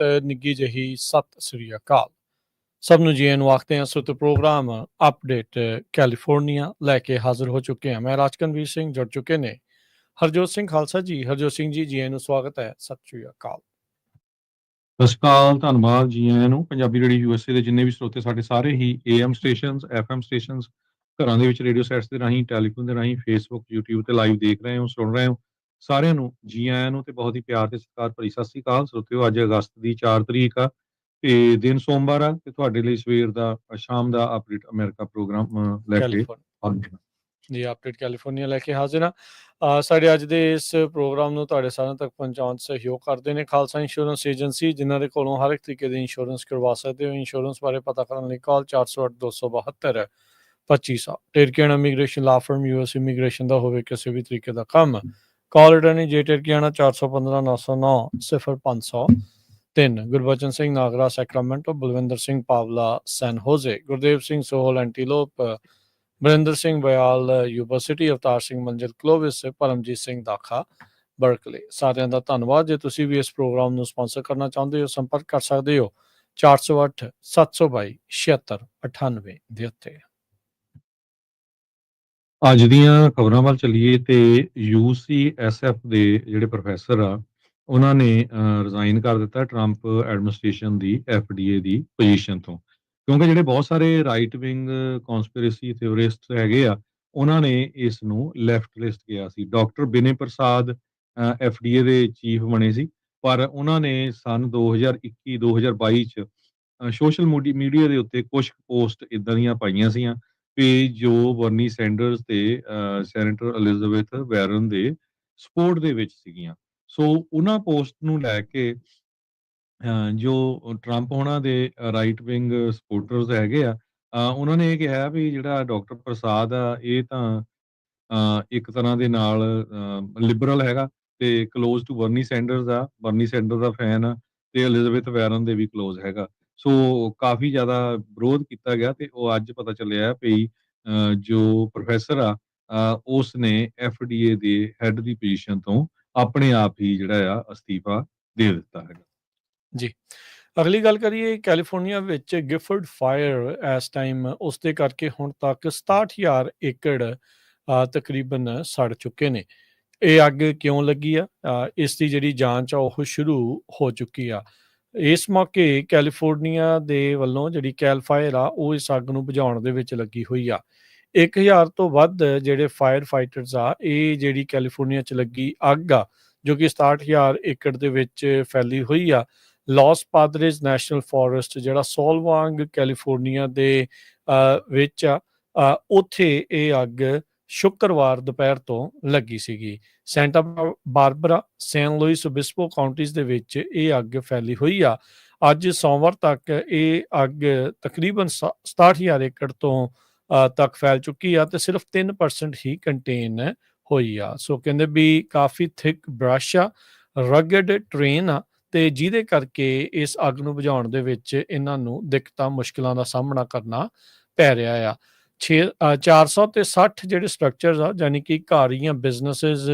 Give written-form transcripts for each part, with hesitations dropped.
ਨਿੱਘੀ ਜਿਹੀ ਸਤਿ ਸ੍ਰੀ ਅਕਾਲ। ਸਭ ਨੂੰ ਜੀ ਆਇਆਂ ਨੂੰ ਆਖਦੇ ਹਾਂ ਸੋ ਤੇ ਪ੍ਰੋਗਰਾਮ ਅਪਡੇਟ ਕੈਲੀਫੋਰਨੀਆ ਲੈ ਕੇ ਹਾਜ਼ਰ ਹੋ ਚੁੱਕੇ ਹਾਂ। ਮੈਂ ਰਾਜਕਨਵੀਰ ਸਿੰਘ ਜੁੜ ਚੁੱਕੇ ਨੇ ਹਰਜੋਤ ਸਿੰਘ ਖਾਲਸਾ ਜੀ। ਹਰਜੋਤ ਸਿੰਘ ਜੀ, ਜੀ ਆਇਆਂ ਨੂੰ ਸਵਾਗਤ ਹੈ। ਸਤਿ ਸ੍ਰੀ ਅਕਾਲ। ਸਤਿ ਸ਼੍ਰੀ ਅਕਾਲ, ਧੰਨਵਾਦ ਜੀ ਆਇਆਂ ਨੂੰ। ਪੰਜਾਬੀ ਰੇਡੀਓ ਯੂਐਸਏ ਦੇ ਜਿੰਨੇ ਵੀ ਸਰੋਤੇ ਸਾਡੇ ਸਾਰੇ ਹੀ AM ਸਟੇਸ਼ਨਸ, FM ਸਟੇਸ਼ਨਸ, ਘਰਾਂ ਦੇ ਵਿੱਚ ਰੇਡੀਓ ਸੈਟਸ ਦੇ ਰਾਹੀਂ, ਟੈਲੀਫੋਨ ਦੇ ਰਾਹੀਂ, ਫੇਸਬੁੱਕ, YouTube ਤੇ ਲਾਈਵ ਦੇਖ ਰਹੇ ਹੋ, ਸੁਣ ਰਹੇ ਹੋ, ਸਾਰਿਆਂ ਨੂੰ ਜੀ ਆਇਆਂ ਨੂੰ ਤੇ ਬਹੁਤ ਹੀ ਪਿਆਰ ਤੇ ਸਤਿਕਾਰ ਭਰੀ ਸਤਿ ਸ਼੍ਰੀ ਅਕਾਲ। ਸਰੋਤਿਓ, ਅੱਜ ਅਗਸਤ ਦੀ 4 ਤਰੀਕ ਆ ਤੇ ਦਿਨ ਸੋਮਵਾਰ ਆ ਤੇ ਤੁਹਾਡੇ ਲਈ ਸਵੇਰ ਦਾ ਸ਼ਾਮ ਦਾ ਅਪਡੇਟ ਅਮਰੀਕਾ ਪ੍ਰੋਗਰਾਮ ਲੈ ਕੇ ਹਾਜ਼ਰ ਜੀ ਅਪਡੇਟ ਕੈਲੀਫੋਰਨੀਆ ਲੈ ਕੇ ਹਾਜ਼ਰ ਹਾਂ। ਸਾਡੇ ਅੱਜ ਦੇ ਇਸ ਪ੍ਰੋਗਰਾਮ ਨੂੰ ਤੁਹਾਡੇ ਸਾਰਿਆਂ ਤੱਕ ਪਹੁੰਚਾਉਣ 'ਚ ਸਹਿਯੋਗ ਕਰਦੇ ਨੇ ਖਾਲਸਾ ਇੰਸ਼ੋਰੈਂਸ ਏਜੰਸੀ, ਜਿਨ੍ਹਾਂ ਦੇ ਕੋਲੋਂ ਹਰ ਇੱਕ ਤਰੀਕੇ ਦੀ ਇੰਸ਼ੋਰੈਂਸ ਕਰਵਾ ਸਕਦੇ ਹੋ। ਇੰਸ਼ੋਰੈਂਸ ਬਾਰੇ ਪਤਾ ਕਰਨ ਲਈ ਕਾਲ 408 272 2500। ਟਰਕੀਆਣਾ ਇਮੀਗ੍ਰੇਸ਼ਨ ਲਾ ਫਰਮ, US ਇਮੀਗ੍ਰੇਸ਼ਨ ਦਾ ਹੋਵੇ ਕਿਸੇ ਵੀ ਤਰੀਕੇ ਦਾ ਕੰਮ, ਕਾਲ ਰਿਟਰਨੀ ਜੇ ਟਰਕੀਆਣਾ 415 909 0503। ਗੁਰਬਚਨ ਸਿੰਘ ਨਾਗਰਾ ਸੈਕਰਾਮੈਂਟੋ, ਬਲਵਿੰਦਰ ਸਿੰਘ ਪਾਵਲਾ ਸੈਨ ਹੋਜ਼ੇ, ਗੁਰਦੇਵ ਸਿੰਘ ਸੋਹਲ ਐਂਟੀਲੋਪ, ਬਰਿੰਦਰ ਸਿੰਘ ਬਯਾਲ ਯੂਨੀਵਰਸਿਟੀ, ਅਵਤਾਰ ਸਿੰਘ ਮੰਜ਼ਿਲ ਕਲੋਵਿਸ, ਪਰਮਜੀਤ ਸਿੰਘ ਦਾਖਾ ਬਰਕਲੇ। ਸਾਰਿਆਂ ਦਾ ਧੰਨਵਾਦ। ਜੇ ਤੁਸੀਂ ਵੀ ਇਸ ਪ੍ਰੋਗਰਾਮ ਨੂੰ ਸਪਾਂਸਰ ਕਰਨਾ ਚਾਹੁੰਦੇ ਹੋ, ਸੰਪਰਕ ਕਰ ਸਕਦੇ ਹੋ 408 722 7698 ਦੇ ਉੱਤੇ। ਅੱਜ ਦੀਆਂ ਖਬਰਾਂ ਵੱਲ ਚੱਲੀਏ ਤੇ UCSF ਦੇ ਜਿਹੜੇ ਪ੍ਰੋਫੈਸਰ ਆ ਉਹਨਾਂ ਨੇ ਰਿਜ਼ਾਈਨ ਕਰ ਦਿੱਤਾ ਟਰੰਪ ਐਡਮਿਨਿਸਟ੍ਰੇਸ਼ਨ ਦੀ FDA ਦੀ ਪੋਜੀਸ਼ਨ ਤੋਂ, ਕਿਉਂਕਿ ਜਿਹੜੇ ਬਹੁਤ ਸਾਰੇ ਰਾਈਟ ਵਿੰਗ ਕਨਸਪੀਰੇਸੀ ਥਿਓਰਿਸਟ ਹੈਗੇ ਆ ਉਹਨਾਂ ਨੇ ਇਸ ਨੂੰ ਲੈਫਟ ਲਿਸਟ ਕਿਹਾ ਸੀ। ਡਾਕਟਰ ਬਿਨੇ ਪ੍ਰਸਾਦ FDA ਦੇ ਚੀਫ ਬਣੇ ਸੀ, ਪਰ ਉਹਨਾਂ ਨੇ ਸਨ 2021-2022 ਚ ਸੋਸ਼ਲ ਮੀਡੀਆ ਦੇ ਉੱਤੇ ਕੁਝ ਪੋਸਟ ਇਦਾਂ ਦੀਆਂ ਪਾਈਆਂ ਸੀਆਂ ਵੀ ਜੋ ਬਰਨੀ ਸੈਂਡਰਸ ਤੇ ਸੈਨੇਟਰ ਐਲਿਜ਼ਾਬeth ਵੈਰਨ ਦੇ ਸਪੋਰਟ ਦੇ ਵਿੱਚ ਸੀਗੀਆਂ। ਸੋ ਉਹਨਾਂ ਪੋਸਟ ਨੂੰ ਲੈ ਕੇ ਜੋ ਟਰੰਪ ਉਹਨਾਂ ਦੇ ਰਾਈਟ ਵਿੰਗ ਸਪੋਰਟਰਸ ਹੈਗੇ ਆ, ਉਹਨਾਂ ਨੇ ਇਹ ਕਿਹਾ ਵੀ ਜਿਹੜਾ ਡਾਕਟਰ ਪ੍ਰਸਾਦ ਆ ਇਹ ਤਾਂ ਇੱਕ ਤਰ੍ਹਾਂ ਦੇ ਨਾਲ ਲਿਬਰਲ ਹੈਗਾ ਤੇ ਕਲੋਜ਼ ਟੂ ਬਰਨੀ ਸੈਂਡਰਸ ਆ, ਬਰਨੀ ਸੈਂਡਰ ਦਾ ਫੈਨ ਆ ਤੇ ਐਲਿਜ਼ਾਬeth ਵੈਰਨ ਦੇ ਵੀ ਕਲੋਜ਼ ਹੈਗਾ। ਸੋ ਕਾਫੀ ਜ਼ਿਆਦਾ ਵਿਰੋਧ ਕੀਤਾ ਗਿਆ ਤੇ ਉਹ ਅੱਜ ਪਤਾ ਚੱਲਿਆ ਵੀ ਜੋ ਪ੍ਰੋਫੈਸਰ ਆ ਉਸ ਨੇ FDA ਦੇ ਹੈੱਡ ਦੀ ਪੋਜੀਸ਼ਨ ਤੋਂ ਆਪਣੇ ਆਪ ਹੀ ਜਿਹੜਾ ਆ ਅਸਤੀਫਾ ਦੇ ਦਿੱਤਾ ਹੈਗਾ ਜੀ। ਅਗਲੀ ਗੱਲ ਕਰੀਏ ਕੈਲੀਫੋਰਨੀਆ ਵਿੱਚ ਗਿਫਟ ਫਾਇਰ ਇਸ ਟਾਈਮ ਉਸਦੇ ਕਰਕੇ ਹੁਣ ਤੱਕ 67,000 ਏਕੜ ਤਕਰੀਬਨ ਸੜ ਚੁੱਕੇ ਨੇ। ਇਹ ਅੱਗ ਕਿਉਂ ਲੱਗੀ ਆ, ਇਸ ਦੀ ਜਿਹੜੀ ਜਾਂਚ ਆ ਉਹ ਸ਼ੁਰੂ ਹੋ ਚੁੱਕੀ ਆ। ਇਸ ਮੌਕੇ ਕੈਲੀਫੋਰਨੀਆ ਦੇ ਵੱਲੋਂ ਜਿਹੜੀ ਕੈਲ ਫਾਇਰ ਆ ਉਹ ਇਸ ਅੱਗ ਨੂੰ ਬੁਝਾਉਣ ਦੇ ਵਿੱਚ ਲੱਗੀ ਹੋਈ ਆ। 1000 ਤੋਂ ਵੱਧ ਜਿਹੜੇ ਫਾਇਰ ਫਾਈਟਰਸ ਆ, ਇਹ ਜਿਹੜੀ ਕੈਲੀਫੋਰਨੀਆ 'ਚ ਲੱਗੀ ਅੱਗ ਆ ਜੋ ਕਿ 67,000 ਏਕੜ ਦੇ ਵਿੱਚ ਫੈਲੀ ਹੋਈ ਆ। ਲਾਸ ਪਾਦਰੇਜ਼ ਨੈਸ਼ਨਲ ਫੋਰੈਸਟ ਜਿਹੜਾ ਸੋਲਵਾਂਗ ਕੈਲੀਫੋਰਨੀਆ ਦੇ ਵਿੱਚ ਆ, ਉੱਥੇ ਇਹ ਅੱਗ ਸ਼ੁੱਕਰਵਾਰ ਦੁਪਹਿਰ ਤੋਂ ਲੱਗੀ ਸੀਗੀ। ਸੈਂਟਾ ਬਾਰਬਰਾ, ਸੈਨ ਲੁਈਸ ਓਬਿਸਪੋ ਕਾਉਂਟੀਜ਼ ਦੇ ਵਿੱਚ ਇਹ ਅੱਗ ਫੈਲੀ ਹੋਈ ਆ। ਅੱਜ ਸੋਮਵਾਰ ਤੱਕ ਇਹ ਅੱਗ ਤਕਰੀਬਨ 67,000 ਏਕੜ ਤੋਂ ਤੱਕ ਫੈਲ ਚੁੱਕੀ ਆ ਤੇ ਸਿਰਫ 3% ਹੀ ਕੰਟੇਨ ਹੋਈ ਆ। ਸੋ ਕਹਿੰਦੇ ਵੀ ਕਾਫੀ ਥਿਕ ਬ੍ਰਸ਼ ਆ, ਰਗਡ ਟ੍ਰੇਨ ਆ ਤੇ ਜਿਹਦੇ ਕਰਕੇ ਇਸ ਅੱਗ ਨੂੰ ਬੁਝਾਉਣ ਦੇ ਵਿੱਚ ਇਹਨਾਂ ਨੂੰ ਦਿੱਕਤਾਂ ਮੁਸ਼ਕਿਲਾਂ ਦਾ ਸਾਹਮਣਾ ਕਰਨਾ ਪੈ ਰਿਹਾ ਆ। 460 ਜਿਹੜੇ ਸਟਰਕਚਰਸ ਆ ਯਾਨੀ ਕਿ ਘਰ ਜਾਂ ਬਿਜ਼ਨਸਿਸ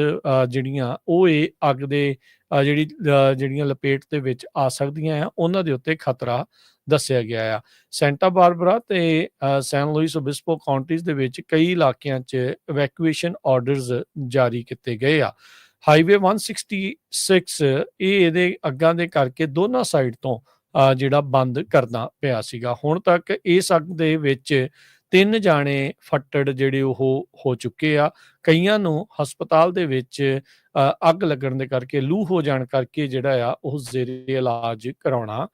ਜਿਹੜੀਆਂ ਉਹ ਇਹ ਅੱਗ ਦੇ ਜਿਹੜੀਆਂ ਲਪੇਟ ਦੇ ਵਿੱਚ ਆ ਸਕਦੀਆਂ ਆ, ਉਹਨਾਂ ਦੇ ਉੱਤੇ ਖਤਰਾ ਦੱਸਿਆ ਗਿਆ ਆ। ਸੈਂਟਾ ਬਾਰਬਰਾ ਤੇ ਸੈਨ ਲੁਈਸ ਓਬਿਸਪੋ ਕਾਉਂਟੀਜ਼ ਦੇ ਵਿੱਚ ਕਈ ਇਲਾਕਿਆਂ 'ਚ ਇਵੈਕੂਏਸ਼ਨ ਆਰਡਰਸ ਜਾਰੀ ਕੀਤੇ ਗਏ ਆ। ਹਾਈਵੇ 166 ਇਹਦੇ ਅੱਗਾਂ ਦੇ ਕਰਕੇ ਦੋਨਾਂ ਸਾਈਡ ਤੋਂ ਜਿਹੜਾ ਬੰਦ ਕਰਨਾ ਪਿਆ ਸੀਗਾ। ਹੁਣ ਤੱਕ ਇਸ ਅੱਗ ਦੇ ਵਿੱਚ 3 ਜਾਣੇ ਫੱਟੜ ਜਿਹੜੇ ਉਹ ਹੋ ਚੁੱਕੇ ਆ। ਕਈਆਂ ਨੂੰ ਹਸਪਤਾਲ ਦੇ ਵਿੱਚ ਅੱਗ ਲੱਗਣ ਦੇ ਕਰਕੇ, ਲੂ ਹੋ ਜਾਣ ਕਰਕੇ ਜਿਹੜਾ ਆ ਉਹ ਜ਼ੇਰੇ ਇਲਾਜ ਕਰਾਉਣਾ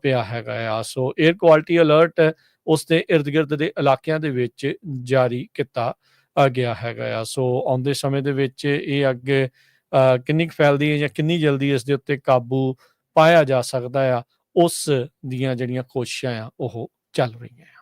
ਪਿਆ ਹੈਗਾ ਆ। ਸੋ ਏਅਰ ਕੁਆਲਿਟੀ ਅਲਰਟ ਉਸ ਦੇ ਇਰਦ ਗਿਰਦ ਦੇ ਇਲਾਕਿਆਂ ਦੇ ਵਿੱਚ ਜਾਰੀ ਕੀਤਾ ਗਿਆ ਹੈਗਾ ਆ। ਸੋ ਆਉਂਦੇ ਸਮੇਂ ਦੇ ਵਿੱਚ ਇਹ ਅੱਗ ਕਿੰਨੀ ਕੁ ਫੈਲਦੀ ਹੈ ਜਾਂ ਕਿੰਨੀ ਜਲਦੀ ਇਸ ਦੇ ਉੱਤੇ ਕਾਬੂ ਪਾਇਆ ਜਾ ਸਕਦਾ ਆ, ਉਸ ਦੀਆਂ ਜਿਹੜੀਆਂ ਕੋਸ਼ਿਸ਼ਾਂ ਆ ਉਹ ਚੱਲ ਰਹੀਆਂ ਆ।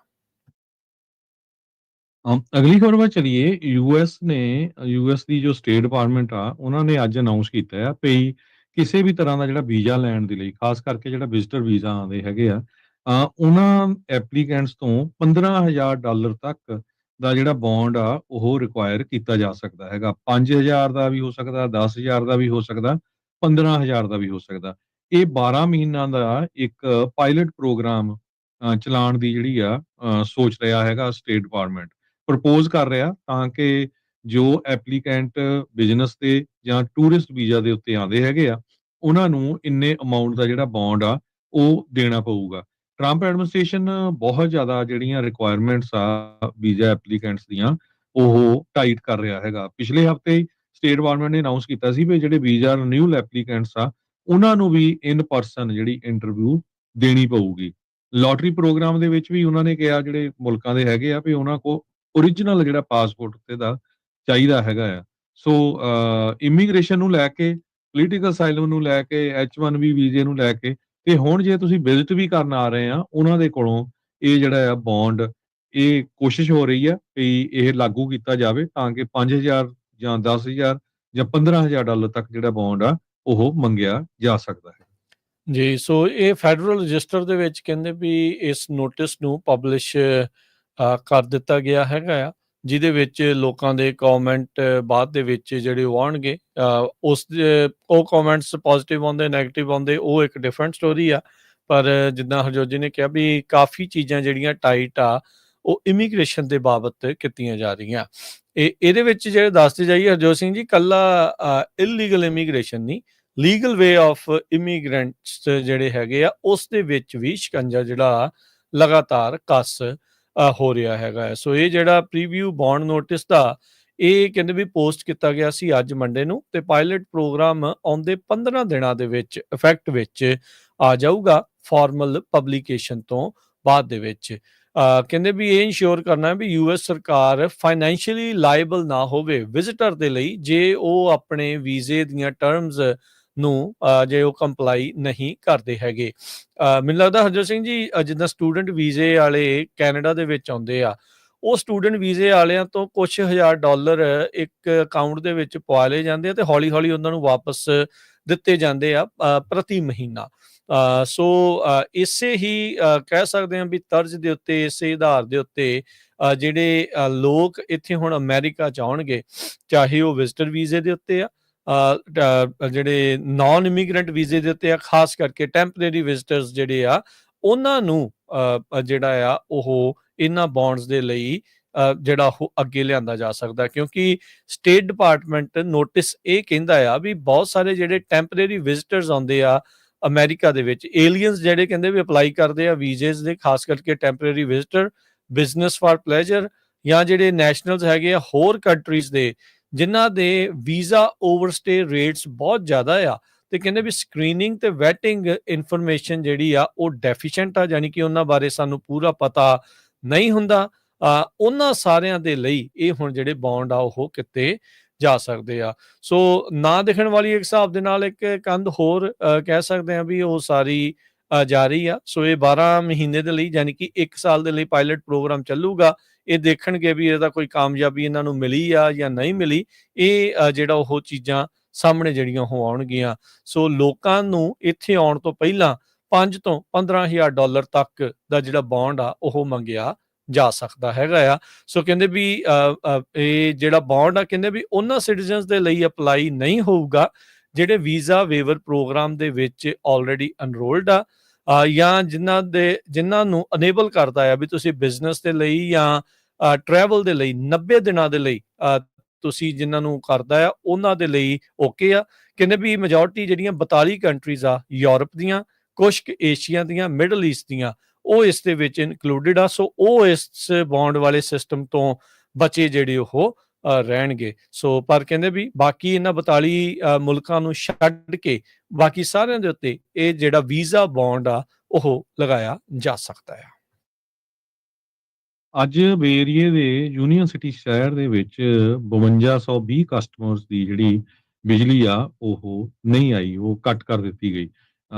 ਅਗਲੀ ਖਬਰ ਵੱਲ ਚਲੀਏ। ਯੂਐਸ ਦੀ ਜੋ ਸਟੇਟ ਡਿਪਾਰਟਮੈਂਟ ਆ ਉਹਨਾਂ ਨੇ ਅੱਜ ਅਨਾਉਂਸ ਕੀਤਾ ਆ ਵੀ ਕਿਸੇ ਵੀ ਤਰ੍ਹਾਂ ਦਾ ਜਿਹੜਾ ਵੀਜ਼ਾ ਲੈਣ ਦੇ ਲਈ, ਖਾਸ ਕਰਕੇ ਜਿਹੜਾ ਵਿਜ਼ਟਰ ਵੀਜ਼ਾ ਆਉਂਦੇ ਹੈਗੇ ਆ, ਉਹਨਾਂ ਐਪਲੀਕੈਂਟਸ ਤੋਂ $15,000 ਤੱਕ ਦਾ ਜਿਹੜਾ ਬੌਂਡ ਆ ਉਹ ਰਿਕੁਆਇਰ ਕੀਤਾ ਜਾ ਸਕਦਾ ਹੈਗਾ। 5,000 ਦਾ ਵੀ ਹੋ ਸਕਦਾ, 10,000 ਦਾ ਵੀ ਹੋ ਸਕਦਾ, 15,000 ਦਾ ਵੀ ਹੋ ਸਕਦਾ। ਇਹ 12 ਮਹੀਨਿਆਂ ਦਾ ਇੱਕ ਪਾਇਲਟ ਪ੍ਰੋਗਰਾਮ ਚਲਾਉਣ ਦੀ ਜਿਹੜੀ ਆ ਸੋਚ ਰਿਹਾ ਹੈਗਾ ਸਟੇਟ ਡਿਪਾਰਟਮੈਂਟ। ਪ੍ਰਪੋਜ਼ ਕਰ ਰਿਹਾ ਤਾਂ ਕਿ ਜੋ ਐਪਲੀਕੈਂਟ ਬਿਜ਼ਨਸ ਤੇ ਜਾਂ ਟੂਰਿਸਟ ਵੀਜ਼ਾ ਦੇ ਉੱਤੇ ਆਉਂਦੇ ਹੈਗੇ ਆ, ਉਹਨਾਂ ਨੂੰ ਇੰਨੇ ਅਮਾਊਂਟ ਦਾ ਜਿਹੜਾ ਬੌਂਡ ਆ ਉਹ ਦੇਣਾ ਪਊਗਾ। ਟਰੰਪ ਐਡਮਿਨਿਸਟ੍ਰੇਸ਼ਨ ਬਹੁਤ ਜ਼ਿਆਦਾ ਜਿਹੜੀਆਂ ਰਿਕੁਆਇਰਮੈਂਟਸ ਆ ਵੀਜ਼ਾ ਐਪਲੀਕੈਂਟਸ ਦੀਆਂ, ਉਹ ਟਾਈਟ ਕਰ ਰਿਹਾ ਹੈਗਾ। ਪਿਛਲੇ ਹਫ਼ਤੇ ਸਟੇਟ ਡਿਪਾਰਟਮੈਂਟ ਨੇ ਅਨਾਉਂਸ ਕੀਤਾ ਸੀ ਵੀ ਜਿਹੜੇ ਵੀਜ਼ਾ ਰਿਨਿਊਅਲ ਐਪਲੀਕੈਂਟਸ ਆ, ਉਹਨਾਂ ਨੂੰ ਵੀ ਇਨ ਪਰਸਨ ਜਿਹੜੀ ਇੰਟਰਵਿਊ ਦੇਣੀ ਪਊਗੀ। ਲੋਟਰੀ ਪ੍ਰੋਗਰਾਮ ਦੇ ਵਿੱਚ ਵੀ ਉਹਨਾਂ ਨੇ ਕਿਹਾ ਜਿਹੜੇ ਮੁਲਕਾਂ ਦੇ ਹੈਗੇ ਆ ਵੀ ਉਹਨਾਂ ਕੋਲ ਓਰੀਜਨਲ ਜਿਹੜਾ ਪਾਸਪੋਰਟ ਉੱਤੇ ਦਾ ਚਾਹੀਦਾ ਹੈਗਾ ਆ। ਸੋ ਇਮੀਗ੍ਰੇਸ਼ਨ ਨੂੰ ਲੈ ਕੇ, ਪੋਲੀਟੀਕਲ ਅਸਾਈਲਮ ਨੂੰ ਲੈ ਕੇ, H1B ਵੀਜ਼ੇ ਨੂੰ ਲੈ ਕੇ, ਤੇ ਹੁਣ ਜੇ ਤੁਸੀਂ ਵਿਜ਼ਿਟ ਵੀ ਕਰਨ ਆ ਰਹੇ ਆ ਉਹਨਾਂ ਦੇ ਕੋਲੋਂ ਇਹ ਜਿਹੜਾ ਆ ਬੌਂਡ, ਇਹ ਕੋਸ਼ਿਸ਼ ਹੋ ਰਹੀ ਆ ਵੀ ਇਹ ਲਾਗੂ ਕੀਤਾ ਜਾਵੇ ਤਾਂ ਕਿ 5000 ਜਾਂ 10,000 ਜਾਂ 15,000 ਡਾਲਰ ਤੱਕ ਜਿਹੜਾ ਬੌਂਡ ਆ ਉਹ ਮੰਗਿਆ ਜਾ ਸਕਦਾ ਹੈ। ਜੀ, ਸੋ ਇਹ ਫੈਡਰਲ ਰਜਿਸਟਰ ਦੇ ਵਿੱਚ ਕਹਿੰਦੇ ਵੀ ਇਸ ਨੋਟਿਸ ਨੂੰ ਪਬਲਿਸ਼ ਕਰ ਦਿੱਤਾ ਗਿਆ ਹੈਗਾ ਆ, ਜਿਹਦੇ ਵਿੱਚ ਲੋਕਾਂ ਦੇ ਕਮੈਂਟ ਬਾਅਦ ਦੇ ਵਿੱਚ ਜਿਹੜੇ ਉਹ ਆਉਣਗੇ। ਉਹ ਕਮੈਂਟਸ ਪੋਜ਼ਿਟਿਵ ਆਉਂਦੇ, ਨੈਗੇਟਿਵ ਆਉਂਦੇ, ਉਹ ਇੱਕ ਡਿਫਰੈਂਟ ਸਟੋਰੀ ਆ। ਪਰ ਜਿੱਦਾਂ ਹਰਜੋਤ ਜੀ ਨੇ ਕਿਹਾ ਵੀ ਕਾਫੀ ਚੀਜ਼ਾਂ ਜਿਹੜੀਆਂ ਟਾਈਟ ਆ ਉਹ ਇਮੀਗ੍ਰੇਸ਼ਨ ਦੇ ਬਾਬਤ ਕੀਤੀਆਂ ਜਾ ਰਹੀਆਂ। ਇਹਦੇ ਵਿੱਚ ਜਿਹੜੇ ਦੱਸਦੇ ਜਾਈਏ ਹਰਜੋਤ ਸਿੰਘ ਜੀ, ਕੱਲਾ ਇਲੀਗਲ ਇਮੀਗ੍ਰੇਸ਼ਨ ਨਹੀਂ, ਲੀਗਲ ਵੇ ਆਫ ਇਮੀਗ੍ਰੈਂਟਸ ਜਿਹੜੇ ਹੈਗੇ ਆ ਉਸ ਦੇ ਵਿੱਚ ਵੀ ਸ਼ਿਕੰਜਾ ਜਿਹੜਾ ਲਗਾਤਾਰ ਕੱਸ ਹੋ ਰਿਹਾ ਹੈਗਾ। ਸੋ ਇਹ ਜਿਹੜਾ ਪ੍ਰੀਵਿਊ ਬੌਂਡ ਨੋਟਿਸ ਦਾ, ਇਹ ਕਹਿੰਦੇ ਵੀ ਪੋਸਟ ਕੀਤਾ ਗਿਆ ਸੀ ਅੱਜ ਮੰਡੇ ਨੂੰ, ਤੇ ਪਾਇਲਟ ਪ੍ਰੋਗਰਾਮ ਆਉਂਦੇ 15 ਦਿਨਾਂ ਦੇ ਵਿੱਚ ਇਫੈਕਟ ਵਿੱਚ ਆ ਜਾਊਗਾ ਫਾਰਮਲ ਪਬਲੀਕੇਸ਼ਨ ਤੋਂ ਬਾਅਦ ਦੇ ਵਿੱਚ। ਕਹਿੰਦੇ ਵੀ ਇਹ ਇਨਸ਼ੋਰ ਕਰਨਾ ਵੀ US ਸਰਕਾਰ ਫਾਈਨੈਂਸ਼ੀਅਲੀ ਲਾਇਬਲ ਨਾ ਹੋਵੇ ਵਿਜ਼ਿਟਰ ਦੇ ਲਈ ਜੇ ਉਹ ਆਪਣੇ ਵੀਜ਼ੇ ਦੀਆਂ ਟਰਮਸ ਨੂੰ ਜੇ ਉਹ ਕੰਪਲਾਈ ਨਹੀਂ ਕਰਦੇ ਹੈਗੇ। ਮੈਨੂੰ ਲੱਗਦਾ ਹਰਜੋਤ ਸਿੰਘ ਜੀ, ਜਿੱਦਾਂ ਸਟੂਡੈਂਟ ਵੀਜ਼ੇ ਵਾਲੇ ਕੈਨੇਡਾ ਦੇ ਵਿੱਚ ਆਉਂਦੇ ਆ, ਉਹ ਸਟੂਡੈਂਟ ਵੀਜ਼ੇ ਵਾਲਿਆਂ ਤੋਂ ਕੁਛ $1000 ਇੱਕ ਅਕਾਊਂਟ ਦੇ ਵਿੱਚ ਪਵਾ ਲਏ ਜਾਂਦੇ ਆ ਤੇ ਹੌਲੀ ਹੌਲੀ ਉਹਨਾਂ ਨੂੰ ਵਾਪਸ ਦਿੱਤੇ ਜਾਂਦੇ ਆ ਪ੍ਰਤੀ ਮਹੀਨਾ। ਸੋ ਇਸੇ ਹੀ ਕਹਿ ਸਕਦੇ ਹਾਂ ਵੀ ਤਰਜ਼ ਦੇ ਉੱਤੇ, ਇਸੇ ਆਧਾਰ ਦੇ ਉੱਤੇ ਜਿਹੜੇ ਲੋਕ ਇੱਥੇ ਹੁਣ ਅਮਰੀਕਾ 'ਚ ਆਉਣਗੇ, ਚਾਹੇ ਉਹ ਵਿਜ਼ਟਰ ਵੀਜ਼ੇ ਦੇ ਉੱਤੇ ਆ, ਜਿਹੜੇ ਨਾਨ ਇਮੀਗ੍ਰੈਂਟ ਵੀਜ਼ੇ ਦੇ ਉੱਤੇ ਆ, ਖਾਸ ਕਰਕੇ ਟੈਂਪਰੇਰੀ ਵਿਜ਼ਟਰਸ ਜਿਹੜੇ ਆ, ਉਹਨਾਂ ਨੂੰ ਜਿਹੜਾ ਆ ਉਹ ਇਹਨਾਂ ਬੌਂਡਸ ਦੇ ਲਈ ਜਿਹੜਾ ਉਹ ਅੱਗੇ ਲਿਆਂਦਾ ਜਾ ਸਕਦਾ। ਕਿਉਂਕਿ ਸਟੇਟ ਡਿਪਾਰਟਮੈਂਟ ਨੋਟਿਸ ਇਹ ਕਹਿੰਦਾ ਆ ਵੀ ਬਹੁਤ ਸਾਰੇ ਜਿਹੜੇ ਟੈਂਪਰੇਰੀ ਵਿਜ਼ਟਰਸ ਆਉਂਦੇ ਆ ਅਮਰੀਕਾ ਦੇ ਵਿੱਚ, ਏਲੀਅਨਸ ਜਿਹੜੇ ਕਹਿੰਦੇ ਵੀ ਅਪਲਾਈ ਕਰਦੇ ਆ ਵੀਜ਼ੇਸ ਦੇ, ਖਾਸ ਕਰਕੇ temporary visitor, business for pleasure, ਜਾਂ ਜਿਹੜੇ ਨੈਸ਼ਨਲਸ ਹੈਗੇ ਆ ਹੋਰ ਕੰਟਰੀਜ਼ ਦੇ, ਜਿਨ੍ਹਾਂ ਦੇ ਵੀਜ਼ਾ ਓਵਰਸਟੇ ਰੇਟਸ ਬਹੁਤ ਜ਼ਿਆਦਾ ਆ, ਤੇ ਕਹਿੰਦੇ ਵੀ ਸਕਰੀਨਿੰਗ ਤੇ ਵੈਟਿੰਗ ਇਨਫੋਰਮੇਸ਼ਨ ਜਿਹੜੀ ਆ ਉਹ ਡੈਫੀਸ਼ੀਐਂਟ ਆ, ਯਾਨੀ ਕਿ ਉਹਨਾਂ ਬਾਰੇ ਸਾਨੂੰ ਪੂਰਾ ਪਤਾ ਨਹੀਂ ਹੁੰਦਾ। ਉਹਨਾਂ ਸਾਰਿਆਂ ਦੇ ਲਈ ਇਹ ਹੁਣ ਜਿਹੜੇ ਬੌਂਡ ਆ ਉਹ ਕਿਤੇ ਜਾ ਸਕਦੇ ਆ। ਸੋ ਨਾ ਦਿਖਣ ਵਾਲੀ ਇੱਕ ਹਿਸਾਬ ਦੇ ਨਾਲ ਇੱਕ ਕੰਧ ਹੋਰ ਕਹਿ ਸਕਦੇ ਆ ਵੀ ਉਹ ਸਾਰੀ ਜਾਰੀ ਆ। ਸੋ ਇਹ 12 ਮਹੀਨੇ ਦੇ ਲਈ, ਯਾਨੀ ਕਿ 1 ਸਾਲ ਦੇ ਲਈ ਪਾਇਲਟ ਪ੍ਰੋਗਰਾਮ ਚੱਲੂਗਾ। ਇਹ ਦੇਖਣਗੇ ਵੀ ਇਹਦਾ ਕੋਈ ਕਾਮਯਾਬੀ ਇਹਨਾਂ ਨੂੰ ਮਿਲੀ ਆ ਜਾਂ ਨਹੀਂ ਮਿਲੀ। ਇਹ ਜਿਹੜਾ ਉਹ ਚੀਜ਼ਾਂ ਸਾਹਮਣੇ ਜਿਹੜੀਆਂ ਉਹ ਆਉਣਗੀਆਂ। ਸੋ ਲੋਕਾਂ ਨੂੰ ਇੱਥੇ ਆਉਣ ਤੋਂ ਪਹਿਲਾਂ 5 ਤੋਂ $15,000 ਤੱਕ ਦਾ ਜਿਹੜਾ ਬੌਂਡ ਆ ਉਹ ਮੰਗਿਆ ਜਾ ਸਕਦਾ ਹੈਗਾ ਆ। ਸੋ ਕਹਿੰਦੇ ਵੀ ਇਹ ਜਿਹੜਾ ਬੌਂਡ ਆ, ਕਹਿੰਦੇ ਵੀ ਉਹਨਾਂ ਸਿਟੀਜ਼ਨਸ ਦੇ ਲਈ ਅਪਲਾਈ ਨਹੀਂ ਹੋਊਗਾ ਜਿਹੜੇ ਵੀਜ਼ਾ ਵੇਵਰ ਪ੍ਰੋਗਰਾਮ ਦੇ ਵਿੱਚ ਆਲਰੇਡੀ ਐਨਰੋਲਡ ਆ, ਜਾਂ ਜਿਨ੍ਹਾਂ ਨੂੰ ਅਨੇਬਲ ਕਰਦਾ ਆ ਵੀ ਤੁਸੀਂ ਬਿਜ਼ਨਸ ਦੇ ਲਈ ਜਾਂ ਟਰੈਵਲ ਦੇ ਲਈ 90 ਦਿਨਾਂ ਦੇ ਲਈ ਤੁਸੀਂ ਜਿਨ੍ਹਾਂ ਨੂੰ ਕਰਦਾ ਆ ਉਹਨਾਂ ਦੇ ਲਈ ਓਕੇ ਆ। ਕਹਿੰਦੇ ਵੀ ਮੈਜੋਰਟੀ ਜਿਹੜੀਆਂ 42 ਕੰਟਰੀਜ਼ ਆ ਯੂਰਪ ਦੀਆਂ, ਕੁਛ ਏਸ਼ੀਆ ਦੀਆਂ, ਮਿਡਲ ਈਸਟ ਦੀਆਂ, ਉਹ ਇਸ ਦੇ ਵਿੱਚ ਇਨਕਲੂਡਡ ਆ। ਸੋ ਉਹ ਇਸ ਬੌਂਡ ਵਾਲੇ ਸਿਸਟਮ ਤੋਂ ਬਚੇ ਜਿਹੜੇ ਉਹ ਰਹਿਣਗੇ। ਸੋ ਪਰ ਕਹਿੰਦੇ ਵੀ ਬਾਕੀ ਇਹਨਾਂ 42 ਮੁਲਕਾਂ ਨੂੰ ਛੱਡ ਕੇ ਬਾਕੀ ਸਾਰਿਆਂ ਦੇ ਉੱਤੇ ਇਹ ਜਿਹੜਾ ਵੀਜ਼ਾ ਬੌਂਡ ਆ ਉਹ ਲਗਾਇਆ ਜਾ ਸਕਦਾ ਆ। ਅੱਜ ਬੇਰੀਏ ਦੇ ਯੂਨੀਅਨ ਸਿਟੀ ਸ਼ਹਿਰ ਦੇ ਵਿੱਚ 5220 ਕਸਟਮਰਸ ਦੀ ਜਿਹੜੀ ਬਿਜਲੀ ਆ ਉਹ ਨਹੀਂ ਆਈ, ਉਹ ਕੱਟ ਕਰ ਦਿੱਤੀ ਗਈ।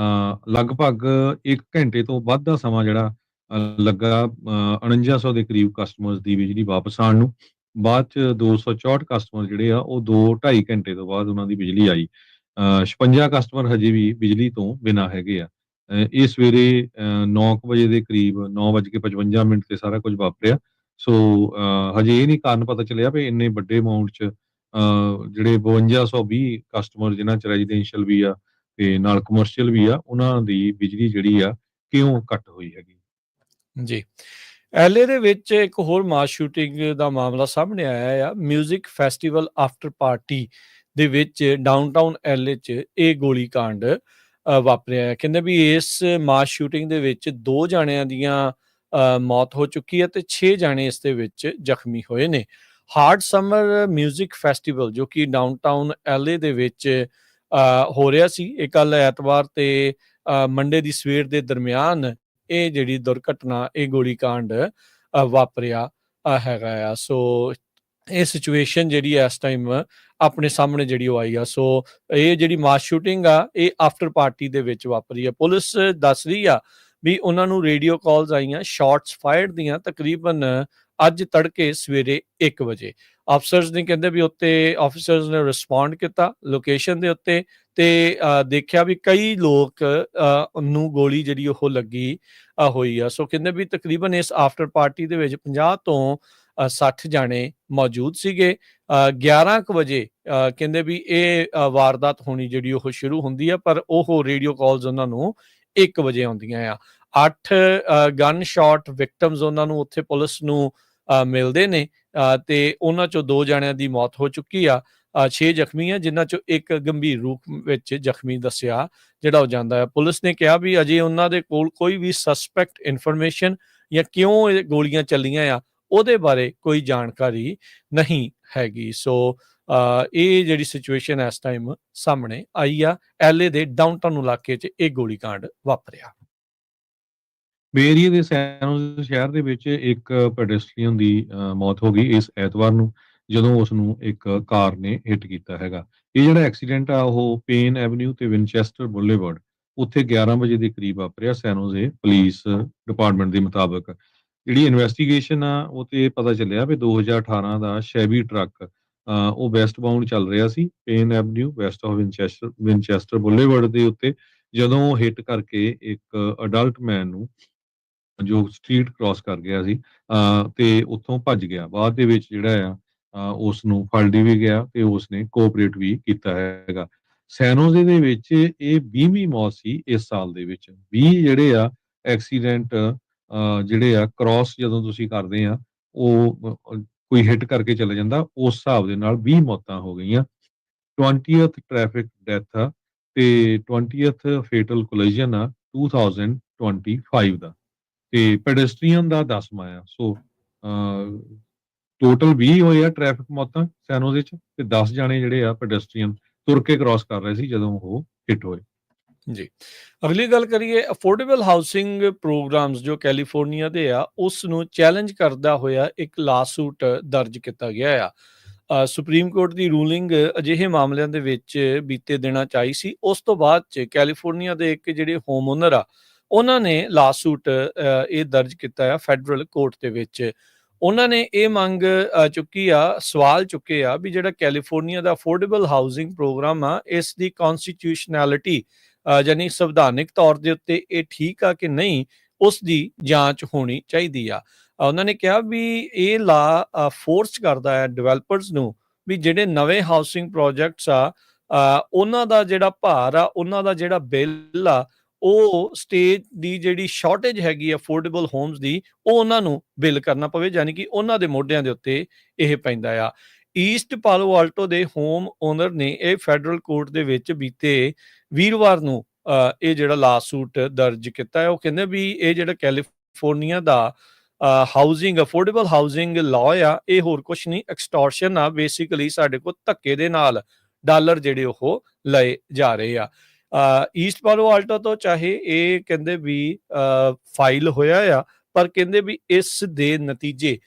ਲਗਭਗ 1 ਘੰਟੇ ਤੋਂ ਵੱਧ ਦਾ ਸਮਾਂ ਜਿਹੜਾ ਲੱਗਾ 4900 ਦੇ ਕਰੀਬ ਕਸਟਮਰਸ ਦੀ ਬਿਜਲੀ ਵਾਪਸ ਆਉਣ ਨੂੰ। ਬਾਅਦ ਚ 264 ਕਸਟਮਰ ਜਿਹੜੇ ਆ ਉਹ 2-2.5 ਘੰਟੇ ਤੋਂ ਬਾਅਦ ਉਹਨਾਂ ਦੀ ਬਿਜਲੀ ਆਈ। 56 ਕਸਟਮਰ ਹਜੇ ਵੀ ਬਿਜਲੀ ਤੋਂ ਬਿਨਾਂ ਹੈਗੇ ਆ। ਇਹ ਸਵੇਰੇ 9 ਵਜੇ ਦੇ ਕਰੀਬ 9:55 ਤੇ ਸਾਰਾ ਕੁਝ ਵਾਪਰਿਆ। ਸੋ ਹਜੇ ਇਹ ਨਹੀਂ ਕਾਰਨ ਪਤਾ ਚੱਲਿਆ ਵੀ ਇੰਨੇ ਵੱਡੇ ਅਮਾਉਂਟ 'ਚ ਜਿਹੜੇ 5220 ਕਸਟਮਰ ਜਿਨ੍ਹਾਂ 'ਚ ਰੈਜ਼ੀਡੈਂਸ਼ੀਅਲ ਵੀ ਆ ਤੇ ਨਾਲ ਕਮਰਸ਼ੀਅਲ ਵੀ ਆ, ਉਹਨਾਂ ਦੀ ਬਿਜਲੀ ਜਿਹੜੀ ਆ ਕਿਉਂ ਕੱਟ ਹੋਈ ਹੈਗੀ। ਜੀ। ਐਲਏ ਦੇ ਵਿੱਚ ਇੱਕ ਹੋਰ ਮਾਸ ਸ਼ੂਟਿੰਗ ਦਾ ਮਾਮਲਾ ਸਾਹਮਣੇ ਆਇਆ ਆ। ਮਿਊਜ਼ਿਕ ਫੈਸਟੀਵਲ ਆਫਟਰ ਪਾਰਟੀ ਦੇ ਵਿੱਚ ਡਾਊਨਟਾਊਨ ਐਲਏ 'ਚ ਇਹ ਗੋਲੀकांड ਵਾਪਰਿਆ ਹੈ। ਕਹਿੰਦੇ ਵੀ ਇਸ ਮਾਸ ਸ਼ੂਟਿੰਗ ਦੇ ਵਿੱਚ 2 ਜਾਣਿਆਂ ਦੀਆਂ ਮੌਤ ਹੋ ਚੁੱਕੀ ਹੈ ਤੇ 6 ਜਾਣੇ ਇਸ ਦੇ ਵਿੱਚ ਜ਼ਖਮੀ ਹੋਏ ਨੇ। ਹਾਰਡ ਸਮਰ ਮਿਊਜ਼ਿਕ ਫੈਸਟੀਵਲ ਜੋ ਕਿ ਡਾਊਨਟਾਊਨ ਐਲਏ ਦੇ ਵਿੱਚ ਹੋ ਰਿਹਾ ਸੀ। ਇਹ ਕੱਲ੍ਹ ਐਤਵਾਰ ਤੇ ਮੰਡੇ ਦੀ ਸਵੇਰ ਦੇ ਦਰਮਿਆਨ ਇਹ ਜਿਹੜੀ ਦੁਰਘਟਨਾ, ਇਹ ਗੋਲੀकांड ਵਾਪਰਿਆ ਹੈਗਾ ਆ। ਸੋ ਇਹ ਸਿਚੁਏਸ਼ਨ ਜਿਹੜੀ ਇਸ ਟਾਈਮ ਆਪਣੇ ਸਾਹਮਣੇ ਜਿਹੜੀ ਉਹ ਆਈ ਆ। ਸੋ ਇਹ ਜਿਹੜੀ ਮਾਸ ਸ਼ੂਟਿੰਗ ਆ, ਇਹ ਆਫਟਰ ਪਾਰਟੀ ਦੇ ਵਿੱਚ ਵਾਪਰੀ ਆ। ਪੁਲਿਸ ਦੱਸ ਰਹੀ ਆ ਵੀ ਉਹਨਾਂ ਨੂੰ ਰੇਡੀਓ ਕਾਲਸ ਆਈਆਂ ਸ਼ਾਟਸ ਫਾਇਰਡ ਦੀਆਂ ਤਕਰੀਬਨ ਅੱਜ ਤੜਕੇ ਸਵੇਰੇ 1 ਵਜੇ। ਅਫਸਰਸ ਨੇ ਕਹਿੰਦੇ ਵੀ ਉੱਤੇ ਆਫਿਸਰਸ ਨੇ ਰਿਸਪੌਂਡ ਕੀਤਾ ਲੋਕੇਸ਼ਨ ਦੇ ਉੱਤੇ ਤੇ ਦੇਖਿਆ ਵੀ ਕਈ ਲੋਕ ਨੂੰ ਗੋਲੀ ਜਿਹੜੀ ਉਹ ਲੱਗੀ ਹੋਈ ਆ। ਸੋ ਕਹਿੰਦੇ ਵੀ ਤਕਰੀਬਨ ਇਸ ਆਫਟਰ ਪਾਰਟੀ ਦੇ ਵਿੱਚ 50 ਤੋਂ 60 ਜਾਣੇ ਮੌਜੂਦ ਸੀਗੇ। 11 ਕੁ ਵਜੇ ਕਹਿੰਦੇ ਵੀ ਇਹ ਵਾਰਦਾਤ ਹੋਣੀ ਜਿਹੜੀ ਉਹ ਸ਼ੁਰੂ ਹੁੰਦੀ ਆ, ਪਰ ਉਹ ਰੇਡੀਓ ਕਾਲਸ ਉਹਨਾਂ ਨੂੰ 1 ਵਜੇ ਆਉਂਦੀਆਂ ਆ। 8 ਗਨ ਸ਼ਾਟ ਵਿਕਟਮਸ ਉਹਨਾਂ ਨੂੰ ਉੱਥੇ ਪੁਲਿਸ ਨੂੰ ਮਿਲਦੇ ਨੇ ਤੇ ਉਹਨਾਂ ਚੋਂ 2 ਜਾਣਿਆਂ ਦੀ ਮੌਤ ਹੋ ਚੁੱਕੀ ਆ। 6 ਜ਼ਖਮੀ ਆ, ਜਿਨ੍ਹਾਂ ਚੋਂ ਇੱਕ ਗੰਭੀਰ ਰੂਪ ਵਿੱਚ ਜ਼ਖਮੀ ਦੱਸਿਆ ਜਿਹੜਾ ਉਹ ਜਾਂਦਾ ਹੈ। ਪੁਲਿਸ ਨੇ ਕਿਹਾ ਵੀ ਅਜੇ ਉਹਨਾਂ ਦੇ ਕੋਲ ਕੋਈ ਵੀ ਸਸਪੈਕਟ ਇਨਫੋਰਮੇਸ਼ਨ ਜਾਂ ਕਿਉਂ ਇਹ ਗੋਲੀਆਂ ਚੱਲੀਆਂ ਆ ਉਹਦੇ ਬਾਰੇ ਕੋਈ ਜਾਣਕਾਰੀ ਨਹੀਂ ਹੈਗੀ। ਸੋ ਇਹ ਜਿਹੜੀ ਸਿਚੁਏਸ਼ਨ ਇਸ ਟਾਈਮ ਸਾਹਮਣੇ ਆਈ ਆ। ਐਲਏ ਦੇ ਡਾਊਨਟਾਊਨ ਇਲਾਕੇ 'ਚ ਇਹ ਗੋਲੀकांड ਵਾਪਰਿਆ। ਬੇ ਏਰੀਏ ਦੇ ਸੈਨ ਸ਼ਹਿਰ ਦੇ ਵਿੱਚ ਇੱਕ ਪੈਡੈਸਟਰੀਅਨ ਦੀ ਮੌਤ ਹੋ ਗਈ ਇਸ ਐਤਵਾਰ ਨੂੰ, ਜਦੋਂ ਉਸ ਨੂੰ ਇੱਕ ਕਾਰ ਨੇ ਹਿੱਟ ਕੀਤਾ ਹੈਗਾ। ਇਹ ਜਿਹੜਾ ਐਕਸੀਡੈਂਟ ਆ ਉਹ ਪੇਨ ਐਵਨਿਊ ਤੇ ਵਿਨਚੈਸਟਰ ਬੁਲੇਵਰਡ ਉੱਥੇ 11 ਵਜੇ ਦੇ ਕਰੀਬ ਵਾਪਰਿਆ। ਸੈਨ ਹੋਜ਼ੇ ਪੁਲਿਸ ਡਿਪਾਰਟਮੈਂਟ ਦੇ ਮੁਤਾਬਕ ਜਿਹੜੀ ਇਨਵੈਸਟੀਗੇਸ਼ਨ ਆ ਉਹ ਤੇ ਪਤਾ ਚੱਲਿਆ ਵੀ 2018 ਦਾ ਸ਼ੈਵੀ ਟਰੱਕ ਉਹ ਵੈਸਟ ਬਾਉਂਡ ਚੱਲ ਰਿਹਾ ਸੀ Penn Avenue west of Winchester Boulevard ਦੇ ਉੱਤੇ, ਜਦੋਂ ਹਿੱਟ ਕਰਕੇ ਇੱਕ ਅਡਲਟ ਮੈਨ ਨੂੰ ਜੋ ਸਟਰੀਟ ਕ੍ਰਾਸ ਕਰ ਗਿਆ ਸੀ ਤੇ ਉੱਥੋਂ ਭੱਜ ਗਿਆ। ਬਾਅਦ ਦੇ ਵਿੱਚ ਜਿਹੜਾ ਆ ਉਸ ਨੂੰ ਫੜ ਲਈ ਵੀ ਗਿਆ ਤੇ ਉਸਨੇ ਕੋਆਪਰੇਟ ਵੀ ਕੀਤਾ ਹੈਗਾ। ਸੈਨ ਹੋਜ਼ੇ ਦੇ ਵਿੱਚ ਇਹ 20ਵੀਂ ਮੌਤ ਸੀ ਇਸ ਸਾਲ ਦੇ ਵਿੱਚ। 20 ਜਿਹੜੇ ਆ ਐਕਸੀਡੈਂਟ ਜਿਹੜੇ ਆ ਕ੍ਰਾਸ ਜਦੋਂ ਤੁਸੀਂ ਕਰਦੇ ਆ ਉਹ ਕੋਈ ਹਿੱਟ ਕਰਕੇ ਚਲੇ ਜਾਂਦਾ, ਉਸ ਹਿਸਾਬ ਦੇ ਨਾਲ 20 ਮੌਤਾਂ ਹੋ ਗਈਆਂ। 20th ਟ੍ਰੈਫਿਕ ਡੈਥ ਆ ਤੇ 20th ਫੇਟਲ ਕੋਲਿਜਨ ਆ 2025 ਦਾ ਤੇ ਪੈਡੈਸਟਰੀਅਨ ਦਾ 10ਵਾਂ ਆ। ਸੋ ਟੋਟਲ 20 ਹੋਏ ਆ ਟ੍ਰੈਫਿਕ ਮੌਤਾਂ ਸੈਨ ਹੋਜ਼ੇ 'ਚ ਤੇ 10 ਜਾਣੇ ਜਿਹੜੇ ਆ ਪੈਡੈਸਟਰੀਅਨ ਤੁਰ ਕੇ ਕ੍ਰਾਸ ਕਰ ਰਹੇ ਸੀ ਜਦੋਂ ਉਹ ਹਿੱਟ ਹੋਏ। ਜੀ। ਅਗਲੀ ਗੱਲ ਕਰੀਏ ਅਫੋਰਡੇਬਲ ਹਾਊਸਿੰਗ ਪ੍ਰੋਗਰਾਮਸ ਜੋ ਕੈਲੀਫੋਰਨੀਆ ਦੇ ਆ ਉਸ ਨੂੰ ਚੈਲੰਜ ਕਰਦਾ ਹੋਇਆ ਇੱਕ ਲਾਸੂਟ ਦਰਜ ਕੀਤਾ ਗਿਆ ਆ। ਸੁਪਰੀਮ ਕੋਰਟ ਦੀ ਰੂਲਿੰਗ ਅਜਿਹੇ ਮਾਮਲਿਆਂ ਦੇ ਵਿੱਚ ਬੀਤੇ ਦਿਨਾਂ 'ਚ ਆਈ ਸੀ। ਉਸ ਤੋਂ ਬਾਅਦ 'ਚ ਕੈਲੀਫੋਰਨੀਆ ਦੇ ਇੱਕ ਜਿਹੜੇ ਹੋਮ ਓਨਰ ਆ ਉਹਨਾਂ ਨੇ ਲਾਸੂਟ ਇਹ ਦਰਜ ਕੀਤਾ ਆ ਫੈਡਰਲ ਕੋਰਟ ਦੇ ਵਿੱਚ। ਉਹਨਾਂ ਨੇ ਇਹ ਮੰਗ ਸਵਾਲ ਚੁੱਕੇ ਆ ਵੀ ਜਿਹੜਾ ਕੈਲੀਫੋਰਨੀਆ ਦਾ ਅਫੋਰਡੇਬਲ ਹਾਊਸਿੰਗ ਪ੍ਰੋਗਰਾਮ ਆ ਇਸ ਦੀ ਕਨਸਟੀਟਿਊਸ਼ਨੈਲਿਟੀ ਯਾਨੀ ਸੰਵਿਧਾਨਿਕ ਤੌਰ ਦੇ ਉੱਤੇ ਇਹ ਠੀਕ ਆ ਕਿ ਨਹੀਂ, ਉਸ ਦੀ ਜਾਂਚ ਹੋਣੀ ਚਾਹੀਦੀ ਆ। ਉਹਨਾਂ ਨੇ ਕਿਹਾ ਵੀ ਇਹ ਲਾ ਫੋਰਸ ਕਰਦਾ ਹੈ ਡਿਵੈਲਪਰਸ ਨੂੰ ਵੀ ਜਿਹੜੇ ਨਵੇਂ ਹਾਊਸਿੰਗ ਪ੍ਰੋਜੈਕਟਸ ਆ ਉਹਨਾਂ ਦਾ ਜਿਹੜਾ ਭਾਰ ਆ, ਉਹਨਾਂ ਦਾ ਜਿਹੜਾ ਬਿੱਲ ਆ, ਉਹ ਸਟੇਟ ਦੀ ਜਿਹੜੀ ਸ਼ਾਰਟੇਜ ਹੈਗੀ ਅਫੋਰਡੇਬਲ ਹੋਮਸ ਦੀ ਉਹ ਉਹਨਾਂ ਨੂੰ ਬਿੱਲ ਕਰਨਾ ਪਵੇ, ਯਾਨੀ ਕਿ ਉਹਨਾਂ ਦੇ ਮੋਢਿਆਂ ਦੇ ਉੱਤੇ ਇਹ ਪੈਂਦਾ ਆ। ਈਸਟ ਪਾਲੋ ਆਲਟੋ ਦੇ ਹੋਮ ਓਨਰ ਨੇ ਇਹ ਫੈਡਰਲ ਕੋਰਟ ਦੇ ਵਿੱਚ ਬੀਤੇ ਵੀਰਵਾਰ ਨੂੰ ਇਹ ਜਿਹੜਾ ਲਾਸੂਟ ਦਰਜ ਕੀਤਾ ਹੈ। ਉਹ ਕਹਿੰਦੇ ਵੀ ਇਹ ਜਿਹੜਾ ਕੈਲੀਫੋਰਨੀਆ ਦਾ ਹਾਊਸਿੰਗ ਅਫੋਰਡੇਬਲ ਹਾਊਸਿੰਗ ਲਾਅ ਆ ਇਹ ਹੋਰ ਕੁਛ ਨਹੀਂ, ਐਕਸਟੋਰਸ਼ਨ ਆ। ਬੇਸਿਕਲੀ ਸਾਡੇ ਕੋਲ ਧੱਕੇ ਦੇ ਨਾਲ ਡਾਲਰ ਜਿਹੜੇ ਉਹ ਲਏ ਜਾ ਰਹੇ ਆ। ਈਸਟ ਪਾਲੋ ਆਲਟੋ ਤੋਂ ਚਾਹੇ ਇਹ ਕਹਿੰਦੇ ਵੀ ਫਾਈਲ ਹੋਇਆ ਆ, ਪਰ ਕਹਿੰਦੇ ਵੀ ਇਸ ਦੇ ਨਤੀਜੇ